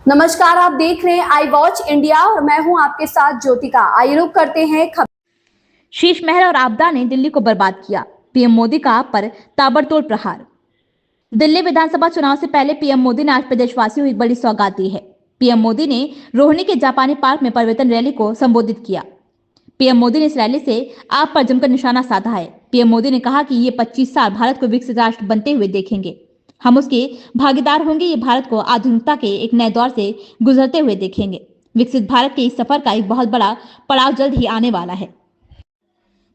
नमस्कार, आप देख रहे हैं आई वॉच इंडिया और मैं हूं आपके साथ ज्योतिका। आइए रुक करते हैं खबर। शीश महल और आपदा ने दिल्ली को बर्बाद किया, पीएम मोदी का पर ताबड़तोड़ प्रहार। दिल्ली विधानसभा चुनाव से पहले पीएम मोदी ने आज प्रदेशवासियों को एक बड़ी सौगात दी है। पीएम मोदी ने रोहिणी के जापानी पार्क में परिवर्तन रैली को संबोधित किया। पीएम मोदी ने इस रैली से आप पर जमकर निशाना साधा है। पीएम मोदी ने कहा कि ये 25 साल भारत को विकसित राष्ट्र बनते हुए देखेंगे। हम उसके भागीदार होंगे। ये भारत को आधुनिकता के एक नए दौर से गुजरते हुए देखेंगे। विकसित भारत के इस सफर का एक बहुत बड़ा पड़ाव जल्द ही आने वाला है।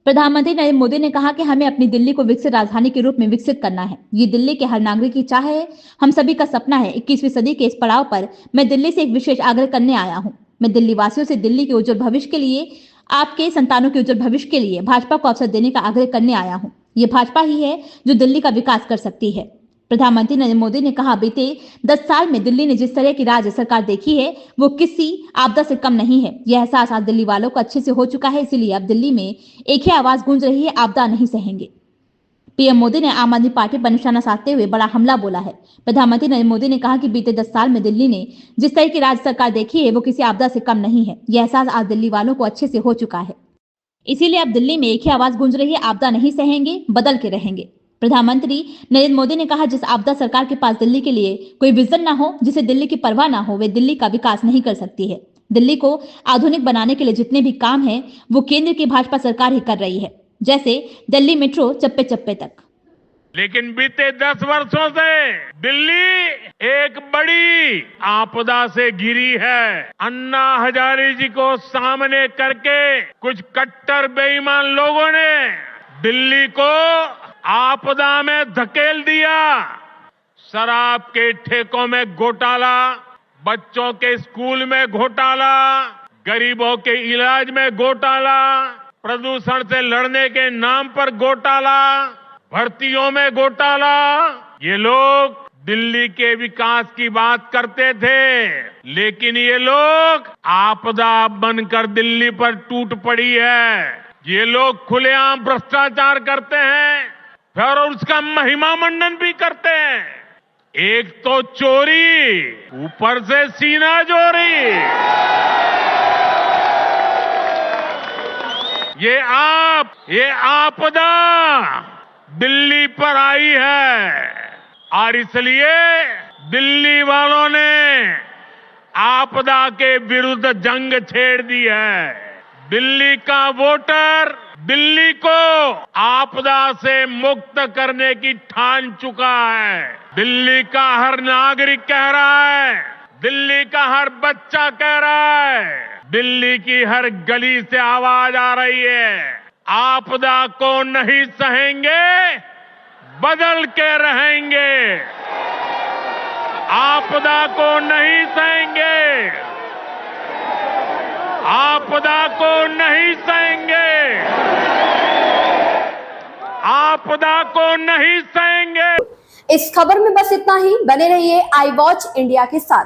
प्रधानमंत्री नरेंद्र मोदी ने कहा कि हमें अपनी दिल्ली को विकसित राजधानी के रूप में विकसित करना है। ये दिल्ली के हर नागरिक की चाह है, हम सभी का सपना है। 21वीं सदी के इस पड़ाव पर मैं दिल्ली से एक विशेष आग्रह करने आया हूँ। मैं दिल्ली वासियों से दिल्ली के उज्जवल भविष्य के लिए, आपके संतानों के उज्जवल भविष्य के लिए भाजपा को अवसर देने का आग्रह करने आया हूँ। ये भाजपा ही है जो दिल्ली का विकास कर सकती है। प्रधानमंत्री नरेंद्र मोदी ने कहा, बीते 10 साल में दिल्ली ने जिस तरह की राज्य सरकार देखी है वो किसी आपदा से कम नहीं है। यह एहसास आज दिल्ली वालों को अच्छे से हो चुका है। इसीलिए अब दिल्ली में एक ही आवाज गूंज रही है, आपदा नहीं सहेंगे। पीएम मोदी ने आम आदमी पार्टी पर निशाना साधते हुए बड़ा हमला बोला है। प्रधानमंत्री नरेंद्र मोदी ने कहा कि बीते 10 साल में दिल्ली ने जिस तरह की राज्य सरकार देखी है वो किसी आपदा से कम नहीं है। यह एहसास आज दिल्ली वालों को अच्छे से हो चुका है। इसीलिए अब दिल्ली में एक ही आवाज गूंज रही है, आपदा नहीं सहेंगे, बदल के रहेंगे। प्रधानमंत्री नरेंद्र मोदी ने कहा, जिस आपदा सरकार के पास दिल्ली के लिए कोई विजन ना हो, जिसे दिल्ली की परवाह ना हो, वे दिल्ली का विकास नहीं कर सकती है। दिल्ली को आधुनिक बनाने के लिए जितने भी काम हैं वो केंद्र की भाजपा सरकार ही कर रही है, जैसे दिल्ली मेट्रो चप्पे चप्पे तक। लेकिन बीते 10 वर्षों से दिल्ली एक बड़ी आपदा से घिरी है। अन्ना हजारे जी को सामने करके कुछ कट्टर बेईमान लोगों ने दिल्ली को आपदा में धकेल दिया। शराब के ठेकों में घोटाला, बच्चों के स्कूल में घोटाला, गरीबों के इलाज में घोटाला, प्रदूषण से लड़ने के नाम पर घोटाला, भर्तियों में घोटाला। ये लोग दिल्ली के विकास की बात करते थे, लेकिन ये लोग आपदा बनकर दिल्ली पर टूट पड़ी है। ये लोग खुलेआम भ्रष्टाचार करते हैं और उसका महिमा मंडन भी करते हैं। एक तो चोरी, ऊपर से सीना जोरी। ये आपदा दिल्ली पर आई है और इसलिए दिल्ली वालों ने आपदा के विरुद्ध जंग छेड़ दी है। दिल्ली का वोटर दिल्ली को आपदा से मुक्त करने की ठान चुका है। दिल्ली का हर नागरिक कह रहा है, दिल्ली का हर बच्चा कह रहा है, दिल्ली की हर गली से आवाज आ रही है, आपदा को नहीं सहेंगे, बदल के रहेंगे। आपदा को नहीं सहेंगे, आपदा को नहीं सहेंगे, आपदा को नहीं सहेंगे। इस खबर में बस इतना ही। बने रहिए आई वॉच इंडिया के साथ।